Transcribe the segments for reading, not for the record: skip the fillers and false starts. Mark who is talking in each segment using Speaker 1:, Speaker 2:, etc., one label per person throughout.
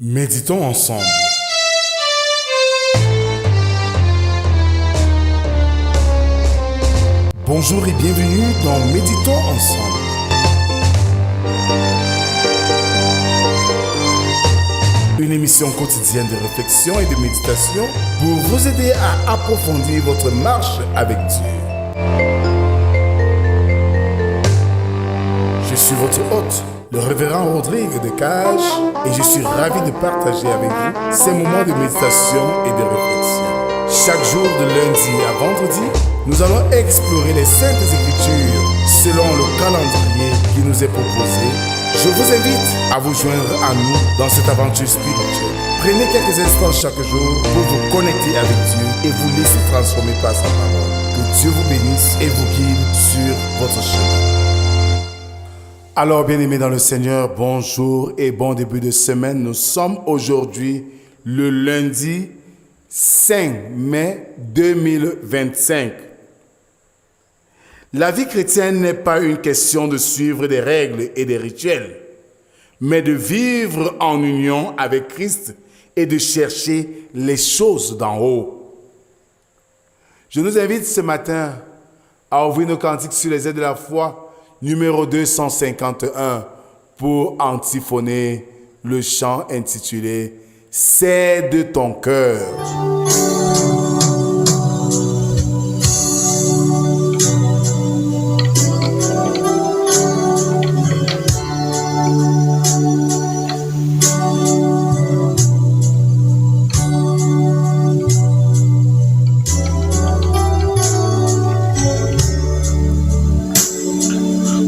Speaker 1: Méditons ensemble. Bonjour et bienvenue dans Méditons ensemble. Une émission quotidienne de réflexion et de méditation pour vous aider à approfondir votre marche avec Dieu. Je suis votre hôte, le révérend Rodrigue de Cage, et je suis ravi de partager avec vous ces moments de méditation et de réflexion. Chaque jour de lundi à vendredi, nous allons explorer les Saintes Écritures selon le calendrier qui nous est proposé. Je vous invite à vous joindre à nous dans cette aventure spirituelle. Prenez quelques instants chaque jour pour vous connecter avec Dieu et vous laisser transformer par sa parole. Que Dieu vous bénisse et vous guide sur votre chemin. Alors, bien-aimés dans le Seigneur, bonjour et bon début de semaine. Nous sommes aujourd'hui le lundi 5 mai 2025. La vie chrétienne n'est pas une question de suivre des règles et des rituels, mais de vivre en union avec Christ et de chercher les choses d'en haut. Je nous invite ce matin à ouvrir nos cantiques sur les ailes de la foi, numéro 251, pour antiphoner le chant intitulé « C'est de ton cœur ».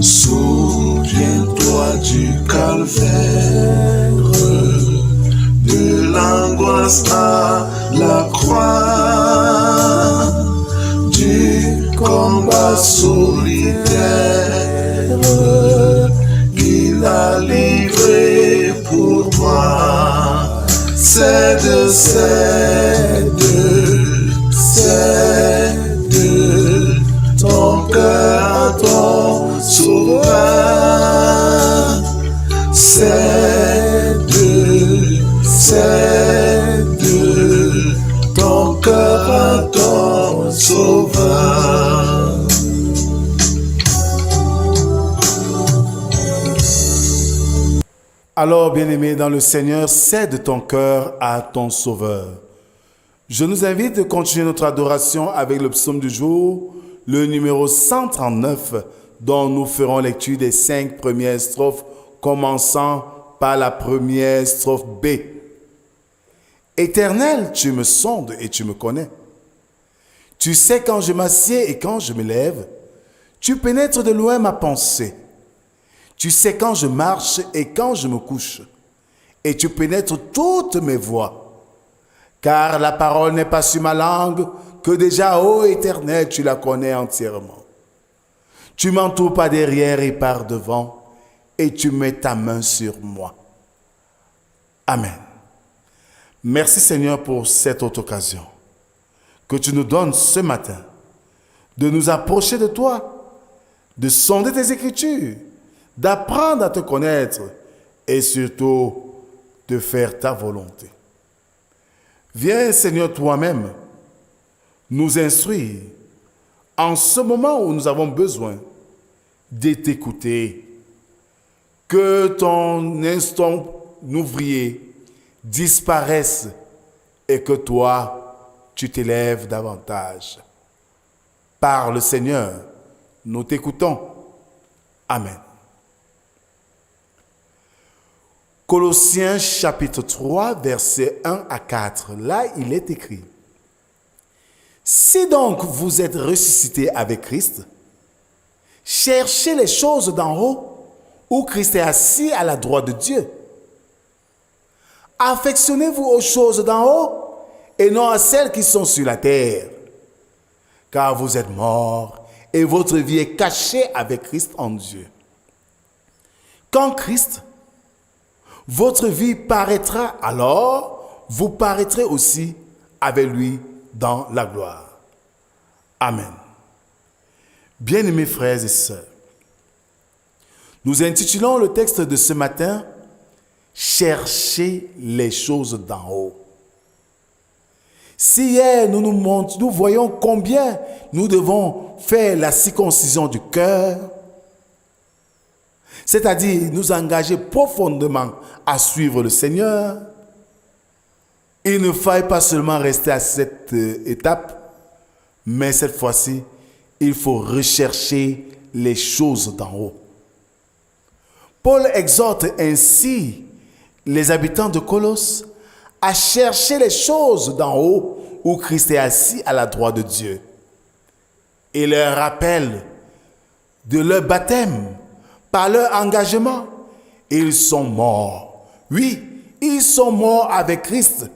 Speaker 2: Souviens-toi du calvaire, de l'angoisse à la croix, du combat solitaire qu'il a livré pour toi. C'est de ton cœur à ton sauveur. C'est de ton cœur à ton sauveur.
Speaker 1: Alors, bien-aimés dans le Seigneur, cède ton cœur à ton Sauveur. Je nous invite à continuer notre adoration avec le psaume du jour, le numéro 139, dont nous ferons lecture des 5 premières strophes, commençant par la première strophe B. Éternel, tu me sondes et tu me connais. Tu sais quand je m'assieds et quand je me lève. Tu pénètres de loin ma pensée. Tu sais quand je marche et quand je me couche, et tu pénètres toutes mes voies. Car la parole n'est pas sur ma langue, que déjà, ô Éternel, tu la connais entièrement. Tu m'entoures par derrière et par devant, et tu mets ta main sur moi. Amen. Merci Seigneur pour cette autre occasion que tu nous donnes ce matin, de nous approcher de toi, de sonder tes Écritures, d'apprendre à te connaître et surtout de faire ta volonté. Viens, Seigneur, toi-même, nous instruire en ce moment où nous avons besoin de t'écouter. Que ton instinct ouvrier disparaisse et que toi, tu t'élèves davantage. Parle, Seigneur, nous t'écoutons. Amen. Colossiens chapitre 3, versets 1 à 4. Là, il est écrit: si donc vous êtes ressuscités avec Christ, cherchez les choses d'en haut, où Christ est assis à la droite de Dieu. Affectionnez-vous aux choses d'en haut et non à celles qui sont sur la terre. Car vous êtes morts et votre vie est cachée avec Christ en Dieu. Quand Christ, votre vie paraîtra, alors vous paraîtrez aussi avec lui dans la gloire. Amen. Bien-aimés frères et sœurs, nous intitulons le texte de ce matin chercher les choses d'en haut. Si hier nous voyons combien nous devons faire la circoncision du cœur, c'est-à-dire nous engager profondément à suivre le Seigneur, il ne faille pas seulement rester à cette étape, mais cette fois-ci, il faut rechercher les choses d'en haut. Paul exhorte ainsi les habitants de Colosse à chercher les choses d'en haut où Christ est assis à la droite de Dieu. Il leur rappelle de leur baptême, par leur engagement. Ils sont morts. Oui, ils sont morts avec Christ.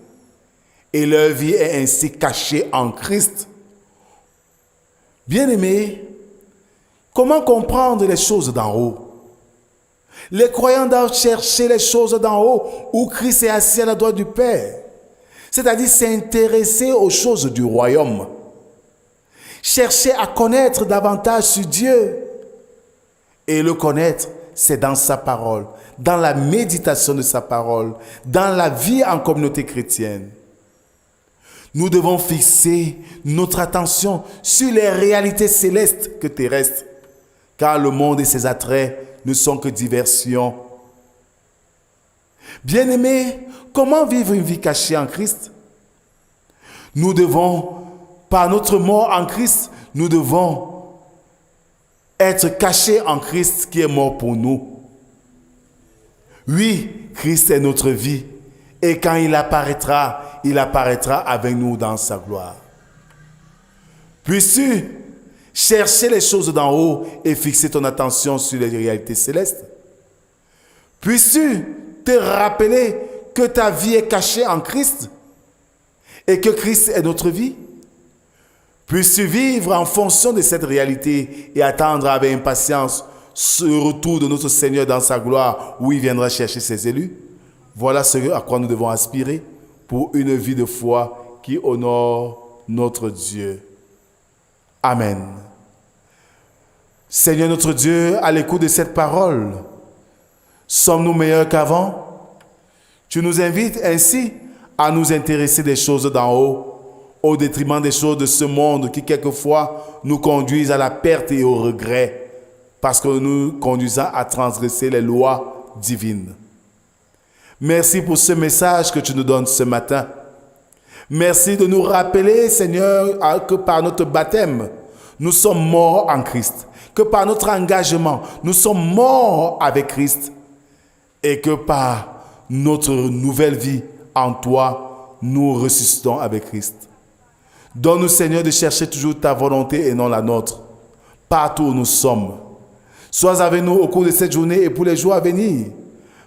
Speaker 1: Et leur vie est ainsi cachée en Christ. Bien-aimés, comment comprendre les choses d'en haut? Les croyants doivent chercher les choses d'en haut où Christ est assis à la droite du Père. C'est-à-dire s'intéresser aux choses du royaume. Chercher à connaître davantage sur Dieu. Et le connaître, c'est dans sa parole, dans la méditation de sa parole, dans la vie en communauté chrétienne. Nous devons fixer notre attention sur les réalités célestes que terrestres, car le monde et ses attraits ne sont que diversions. Bien-aimés, comment vivre une vie cachée en Christ? Nous devons, par notre mort en Christ, nous devons être cachés en Christ qui est mort pour nous. Oui, Christ est notre vie. Et quand il apparaîtra avec nous dans sa gloire. Puisses-tu chercher les choses d'en haut et fixer ton attention sur les réalités célestes? Puisses-tu te rappeler que ta vie est cachée en Christ et que Christ est notre vie? Puisses-tu vivre en fonction de cette réalité et attendre avec impatience ce retour de notre Seigneur dans sa gloire où il viendra chercher ses élus? Voilà ce à quoi nous devons aspirer pour une vie de foi qui honore notre Dieu. Amen. Seigneur notre Dieu, à l'écoute de cette parole, sommes-nous meilleurs qu'avant? Tu nous invites ainsi à nous intéresser des choses d'en haut, au détriment des choses de ce monde qui quelquefois nous conduisent à la perte et au regret, parce que nous conduisons à transgresser les lois divines. Merci pour ce message que tu nous donnes ce matin. Merci de nous rappeler, Seigneur, que par notre baptême, nous sommes morts en Christ, que par notre engagement, nous sommes morts avec Christ, et que par notre nouvelle vie en toi, nous ressuscitons avec Christ. Donne-nous, Seigneur, de chercher toujours ta volonté et non la nôtre, partout où nous sommes. Sois avec nous au cours de cette journée et pour les jours à venir,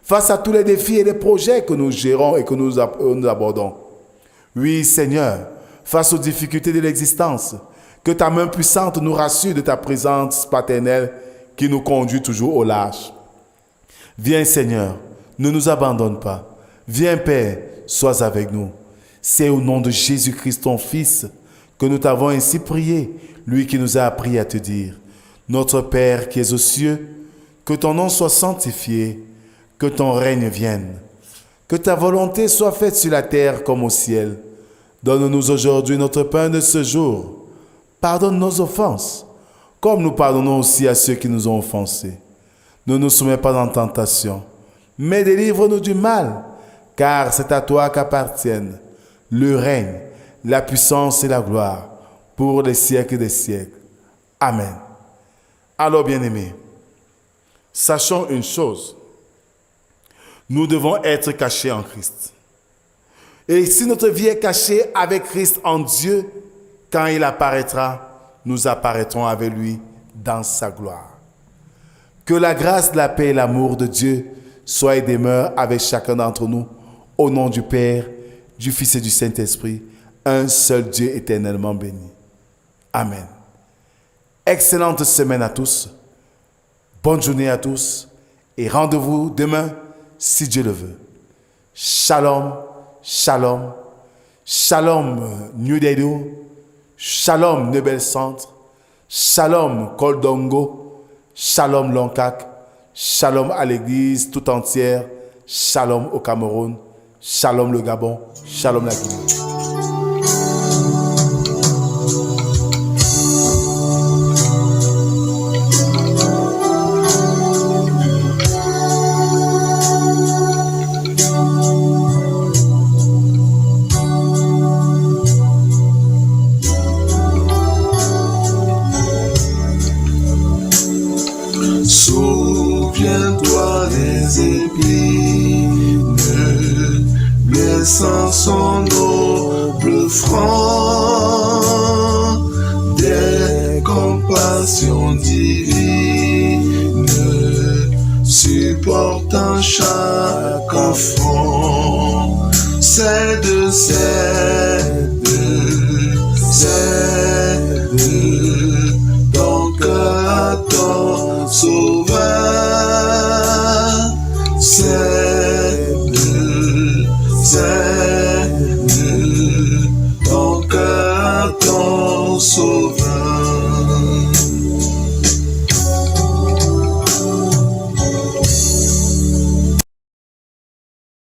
Speaker 1: face à tous les défis et les projets que nous gérons et que nous abordons. Oui, Seigneur, face aux difficultés de l'existence, que ta main puissante nous rassure de ta présence paternelle qui nous conduit toujours au large. Viens, Seigneur, ne nous abandonne pas. Viens, Père, sois avec nous. C'est au nom de Jésus-Christ, ton Fils, que nous t'avons ainsi prié, lui qui nous a appris à te dire: Notre Père qui es aux cieux, que ton nom soit sanctifié, que ton règne vienne, que ta volonté soit faite sur la terre comme au ciel. Donne-nous aujourd'hui notre pain de ce jour. Pardonne nos offenses, comme nous pardonnons aussi à ceux qui nous ont offensés. Ne nous soumets pas en tentation, mais délivre-nous du mal, car c'est à toi qu'appartiennent le règne, la puissance et la gloire, pour les siècles des siècles. Amen. Alors, bien-aimés, sachons une chose. Nous devons être cachés en Christ. Et si notre vie est cachée avec Christ en Dieu, quand il apparaîtra, nous apparaîtrons avec lui dans sa gloire. Que la grâce, la paix et l'amour de Dieu soient et demeurent avec chacun d'entre nous, au nom du Père, du Fils et du Saint-Esprit, un seul Dieu éternellement béni. Amen. Excellente semaine à tous. Bonne journée à tous. Et rendez-vous demain, si Dieu le veut. Shalom, shalom, shalom New Delhi, shalom Nebel Centre, shalom Koldongo, shalom Lonkak, shalom à l'église tout entière, Shalom au Cameroun, shalom le Gabon, shalom la Guinée.
Speaker 2: Souviens-toi des épines, blessant son noble front, des compassions divines, supportant chaque affront. Cède, ton cœur à ton Sauveur. Cède, ton cœur à ton Sauveur.